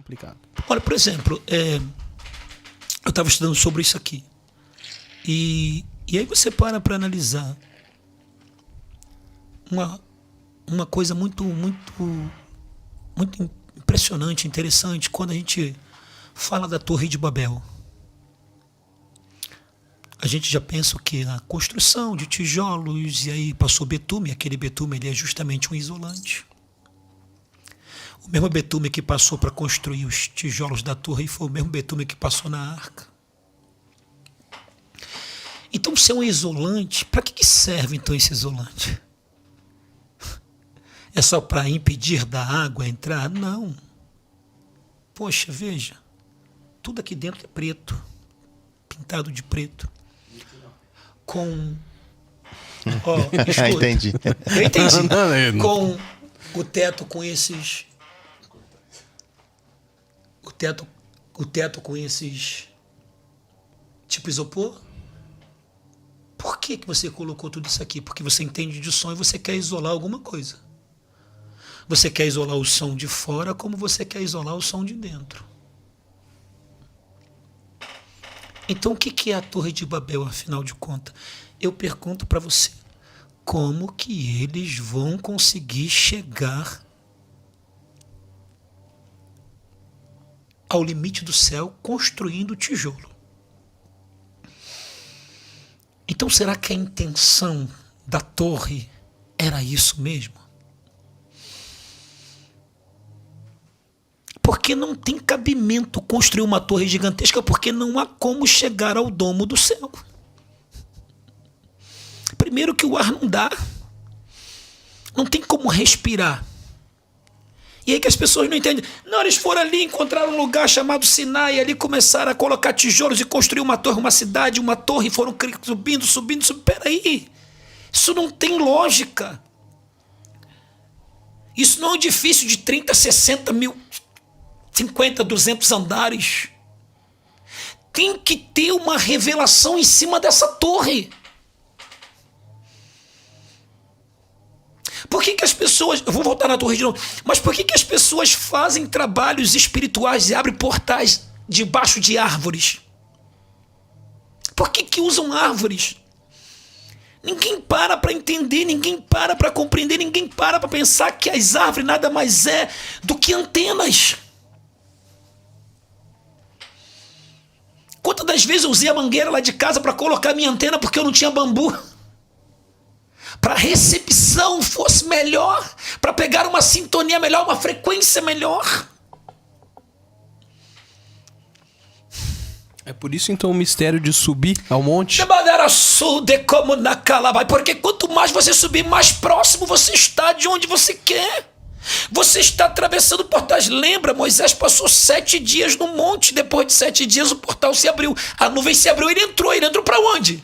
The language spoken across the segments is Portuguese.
complicado. Olha, por exemplo, eu estava estudando sobre isso aqui. E aí você para analisar uma coisa muito impressionante, interessante, quando a gente fala da Torre de Babel. A gente já pensa o quê? A construção de tijolos, e aí passou betume. Aquele betume ele é justamente um isolante. O mesmo betume que passou para construir os tijolos da torre foi o mesmo betume que passou na arca. Então, se é um isolante, para que serve então esse isolante? É só para impedir da água entrar? Não. Poxa, veja. Tudo aqui dentro é preto. Pintado de preto. Com... Ó, escuta. Entendi. Eu entendi. Com o teto com esses... O teto com esses... Tipo isopor? Por que você colocou tudo isso aqui? Porque você entende de som e você quer isolar alguma coisa. Você quer isolar o som de fora como você quer isolar o som de dentro. Então o que é a Torre de Babel, afinal de contas? Eu pergunto para você, como que eles vão conseguir chegar ao limite do céu construindo tijolo? Então será que a intenção da torre era isso mesmo? Porque não tem cabimento construir uma torre gigantesca, porque não há como chegar ao domo do céu. Primeiro que o ar não dá. Não tem como respirar. E aí que as pessoas não entendem. Não, eles foram ali, encontraram um lugar chamado Sinai, e ali começaram a colocar tijolos e construir uma torre, uma cidade, uma torre, e foram subindo. Peraí, isso não tem lógica. Isso não é um edifício de 30, 60 mil, 50, 200 andares. Tem que ter uma revelação em cima dessa torre. Por que as pessoas... Eu vou voltar na torre de novo. Mas por que as pessoas fazem trabalhos espirituais e abrem portais debaixo de árvores? Por que usam árvores? Ninguém para entender, ninguém para compreender, ninguém para pensar que as árvores nada mais é do que antenas. Quantas das vezes eu usei a mangueira lá de casa para colocar minha antena porque eu não tinha bambu? Para a recepção fosse melhor, para pegar uma sintonia melhor, uma frequência melhor. É por isso então o mistério de subir ao monte? Porque quanto mais você subir, mais próximo você está de onde você quer. Você está atravessando portais. Lembra, Moisés passou 7 dias no monte. Depois de 7 dias o portal se abriu. A nuvem se abriu, ele entrou para onde?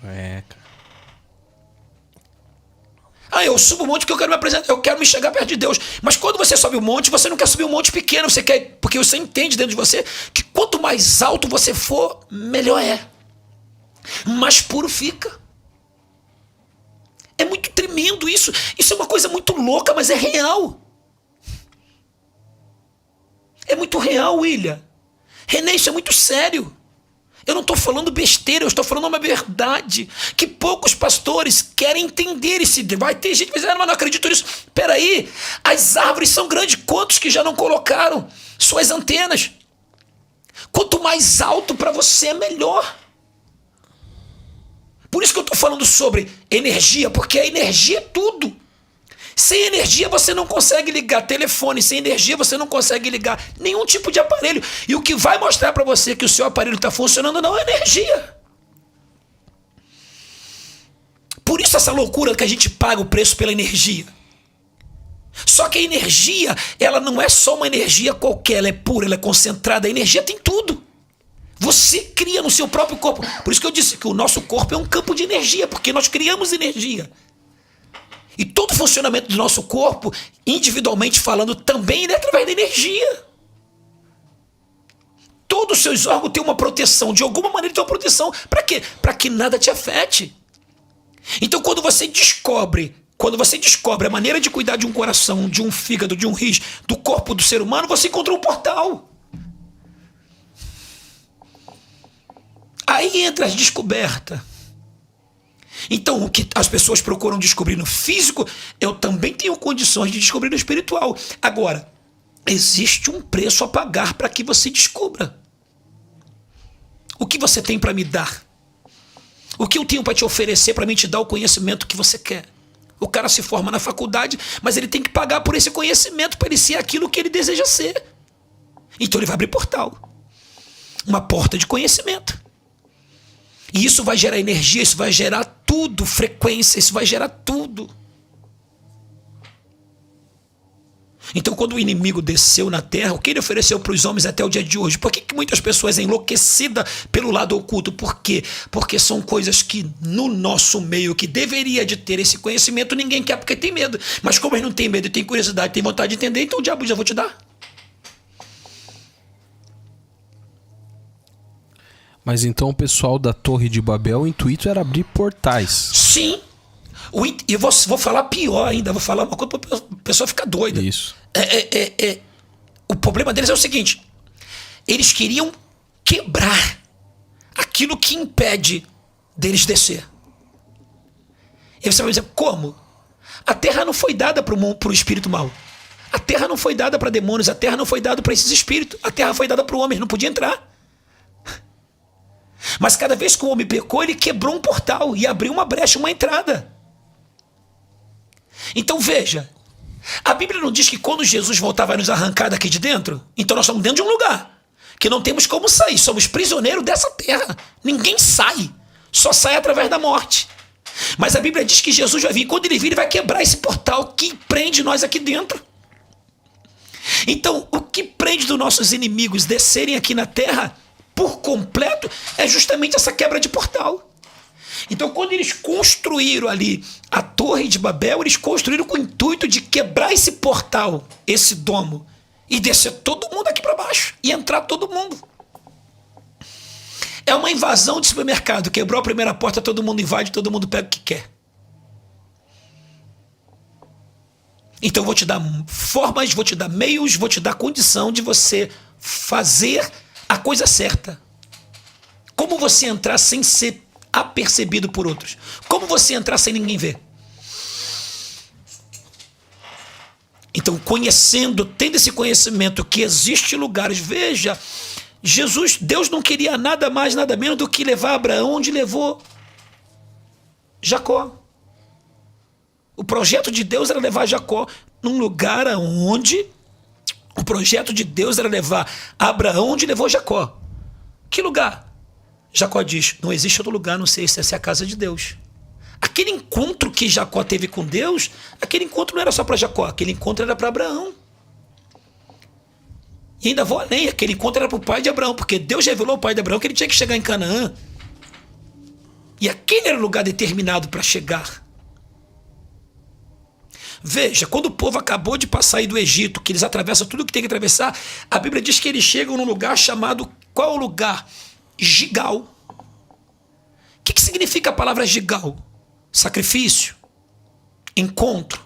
Cara. Eu subo o monte porque eu quero me apresentar, eu quero me chegar perto de Deus. Mas quando você sobe o monte, você não quer subir um monte pequeno, você quer, porque você entende dentro de você que quanto mais alto você for, melhor é. Mais puro fica. É muito tremendo isso. Isso é uma coisa muito louca, mas é real. É muito real, William. René, isso é muito sério. Eu não estou falando besteira, eu estou falando uma verdade que poucos pastores querem entender. Vai ter gente que vai dizer, mas não acredito nisso. Peraí, as árvores são grandes. Quantos que já não colocaram suas antenas? Quanto mais alto para você, melhor. Por isso que eu estou falando sobre energia, porque a energia é tudo. Sem energia você não consegue ligar telefone, sem energia você não consegue ligar nenhum tipo de aparelho. E o que vai mostrar para você que o seu aparelho está funcionando não é energia. Por isso essa loucura que a gente paga o preço pela energia. Só que a energia, ela não é só uma energia qualquer, ela é pura, ela é concentrada. A energia tem tudo. Você cria no seu próprio corpo. Por isso que eu disse que o nosso corpo é um campo de energia, porque nós criamos energia. E todo o funcionamento do nosso corpo, individualmente falando, também é através da energia. Todos os seus órgãos têm uma proteção, de alguma maneira tem uma proteção. Para quê? Para que nada te afete. Então quando você descobre Quando você descobre a maneira de cuidar de um coração, de um fígado, de um rins, do corpo do ser humano, você encontrou um portal. Aí entra as descobertas. Então, o que as pessoas procuram descobrir no físico, eu também tenho condições de descobrir no espiritual. Agora, existe um preço a pagar para que você descubra. O que você tem para me dar? O que eu tenho para te oferecer para mim te dar o conhecimento que você quer? O cara se forma na faculdade, mas ele tem que pagar por esse conhecimento para ele ser aquilo que ele deseja ser. Então ele vai abrir portal. Uma porta de conhecimento. E isso vai gerar energia, isso vai gerar tudo, frequência, isso vai gerar tudo. Então, quando o inimigo desceu na terra, o que ele ofereceu para os homens até o dia de hoje? Por que muitas pessoas são enlouquecidas pelo lado oculto? Por quê? Porque são coisas que no nosso meio, que deveria de ter esse conhecimento, ninguém quer porque tem medo. Mas como eles não têm medo e têm curiosidade, têm vontade de entender, então o diabo já vou te dar. Mas então o pessoal da Torre de Babel, o intuito era abrir portais. Sim. E eu vou falar pior ainda, vou falar uma coisa para a pessoa ficar doida. Isso. O problema deles é o seguinte: eles queriam quebrar aquilo que impede deles descer. E você vai dizer, como? A terra não foi dada para o espírito mau. A terra não foi dada para demônios, a terra não foi dada para esses espíritos. A terra foi dada para o homem, não podia entrar. Mas cada vez que o homem pecou, ele quebrou um portal e abriu uma brecha, uma entrada. Então veja, a Bíblia não diz que quando Jesus voltar vai nos arrancar daqui de dentro? Então nós estamos dentro de um lugar que não temos como sair, somos prisioneiros dessa terra. Ninguém sai, só sai através da morte. Mas a Bíblia diz que Jesus vai vir, quando ele vir ele vai quebrar esse portal que prende nós aqui dentro. Então o que prende dos nossos inimigos descerem aqui na terra por completo é justamente essa quebra de portal. Então, quando eles construíram ali a Torre de Babel, eles construíram com o intuito de quebrar esse portal, esse domo, e descer todo mundo aqui para baixo, e entrar todo mundo. É uma invasão de supermercado. Quebrou a primeira porta, todo mundo invade, todo mundo pega o que quer. Então, eu vou te dar formas, vou te dar meios, vou te dar condição de você fazer a coisa certa. Como você entrar sem ser apercebido por outros? Como você entrar sem ninguém ver? Então, conhecendo, tendo esse conhecimento que existe lugares, veja, Deus não queria nada mais, nada menos do que levar Abraão onde levou Jacó. O projeto de Deus era levar Jacó num lugar onde o projeto de Deus era levar Abraão onde levou Jacó. Que lugar? Jacó diz, não existe outro lugar, não sei se essa é a casa de Deus. Aquele encontro que Jacó teve com Deus, aquele encontro não era só para Jacó, aquele encontro era para Abraão. E ainda vou além, aquele encontro era para o pai de Abraão, porque Deus revelou ao pai de Abraão que ele tinha que chegar em Canaã. E aquele era o lugar determinado para chegar. Veja, quando o povo acabou de passar aí do Egito, que eles atravessam tudo que tem que atravessar, a Bíblia diz que eles chegam num lugar chamado, qual é o lugar? Gigal. O que significa a palavra Gigal? Sacrifício, encontro.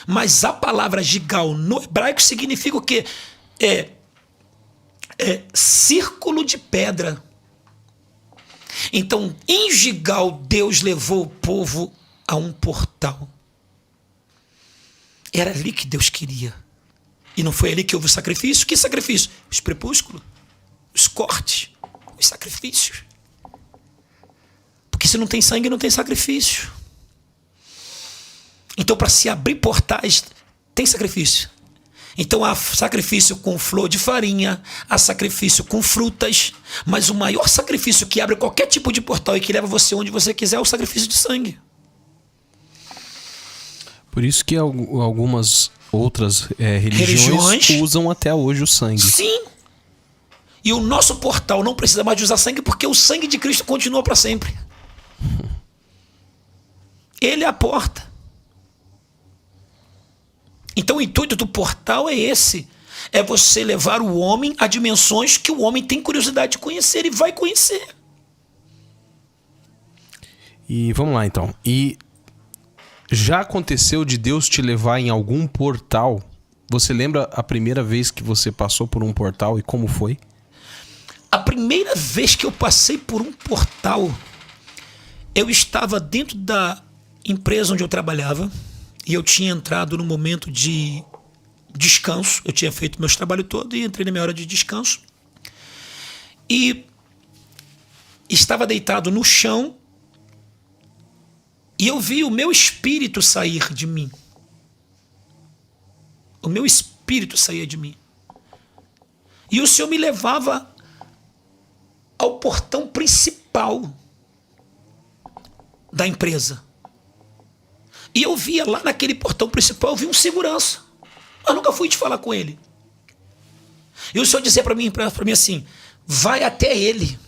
Mas a palavra Gigal no hebraico significa o quê? É círculo de pedra. Então, em Gigal, Deus levou o povo a um portal. Era ali que Deus queria. E não foi ali que houve o sacrifício? Que sacrifício? Os prepúsculos, os cortes, os sacrifícios. Porque se não tem sangue, não tem sacrifício. Então, para se abrir portais, tem sacrifício. Então, há sacrifício com flor de farinha, há sacrifício com frutas, mas o maior sacrifício que abre qualquer tipo de portal e que leva você onde você quiser é o sacrifício de sangue. Por isso que algumas outras religiões usam até hoje o sangue. Sim. E o nosso portal não precisa mais de usar sangue porque o sangue de Cristo continua para sempre. Ele é a porta. Então o intuito do portal é esse. É você levar o homem a dimensões que o homem tem curiosidade de conhecer e vai conhecer. E vamos lá então. E Já aconteceu de Deus te levar em algum portal? Você lembra a primeira vez que você passou por um portal e como foi? A primeira vez que eu passei por um portal, eu estava dentro da empresa onde eu trabalhava e eu tinha entrado no momento de descanso. Eu tinha feito meus trabalhos todos e entrei na minha hora de descanso. E estava deitado no chão e eu vi o meu espírito sair de mim. O meu espírito saía de mim. E o Senhor me levava ao portão principal da empresa. E eu via lá naquele portão principal, eu vi um segurança. Eu nunca fui te falar com ele. E o Senhor dizia para mim assim, vai até ele.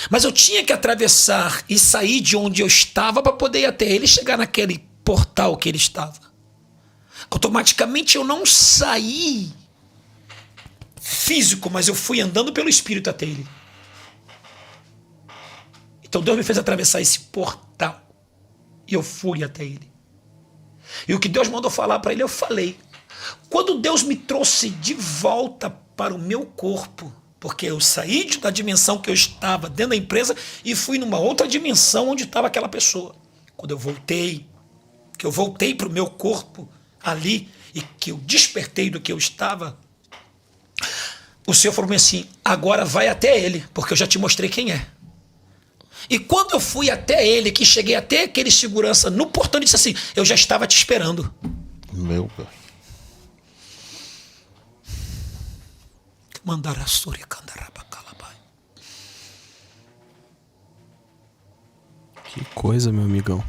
Mas eu tinha que atravessar e sair de onde eu estava para poder ir até ele e chegar naquele portal que ele estava. Automaticamente eu não saí físico, mas eu fui andando pelo Espírito até ele. Então Deus me fez atravessar esse portal e eu fui até ele. E o que Deus mandou falar para ele, eu falei. Quando Deus me trouxe de volta para o meu corpo, porque eu saí da dimensão que eu estava dentro da empresa e fui numa outra dimensão onde estava aquela pessoa. Quando eu voltei, para o meu corpo ali e que eu despertei do que eu estava, o Senhor falou assim, agora vai até ele, porque eu já te mostrei quem é. E quando eu fui até ele, que cheguei até aquele segurança no portão, ele disse assim, eu já estava te esperando. Meu Deus. Que coisa, meu amigão.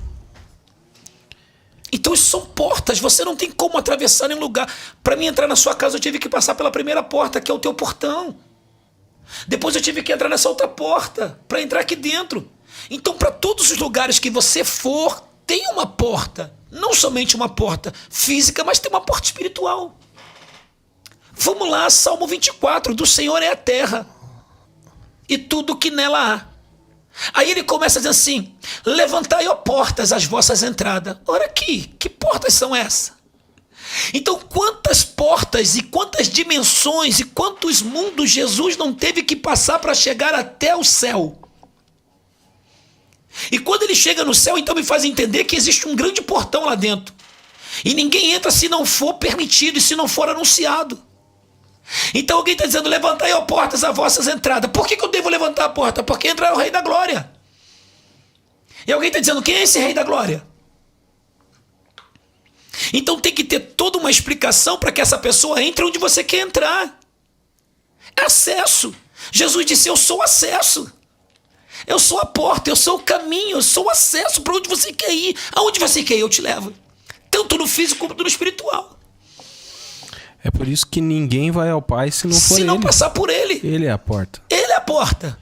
Então isso são portas, você não tem como atravessar nenhum lugar. Para mim entrar na sua casa eu tive que passar pela primeira porta, que é o teu portão. Depois eu tive que entrar nessa outra porta para entrar aqui dentro. Então para todos os lugares que você for, tem uma porta. Não somente uma porta física, mas tem uma porta espiritual. Vamos lá, Salmo 24, do Senhor é a terra e tudo que nela há. Aí ele começa a dizer assim, levantai, ó portas, as vossas entradas. Ora aqui, que portas são essas? Então quantas portas e quantas dimensões e quantos mundos Jesus não teve que passar para chegar até o céu? E quando ele chega no céu, então me faz entender que existe um grande portão lá dentro. E ninguém entra se não for permitido e se não for anunciado. Então alguém está dizendo, levantai, ó portas, as vossas entradas. Por que eu devo levantar a porta? Porque entra o Rei da Glória. E alguém está dizendo, quem é esse Rei da Glória? Então tem que ter toda uma explicação para que essa pessoa entre onde você quer entrar. É acesso. Jesus disse, eu sou acesso. Eu sou a porta, eu sou o caminho, eu sou o acesso para onde você quer ir. Aonde você quer ir, eu te levo. Tanto no físico como no espiritual. É por isso que ninguém vai ao Pai se não for ele. Se não passar por ele. Ele é a porta. Ele é a porta.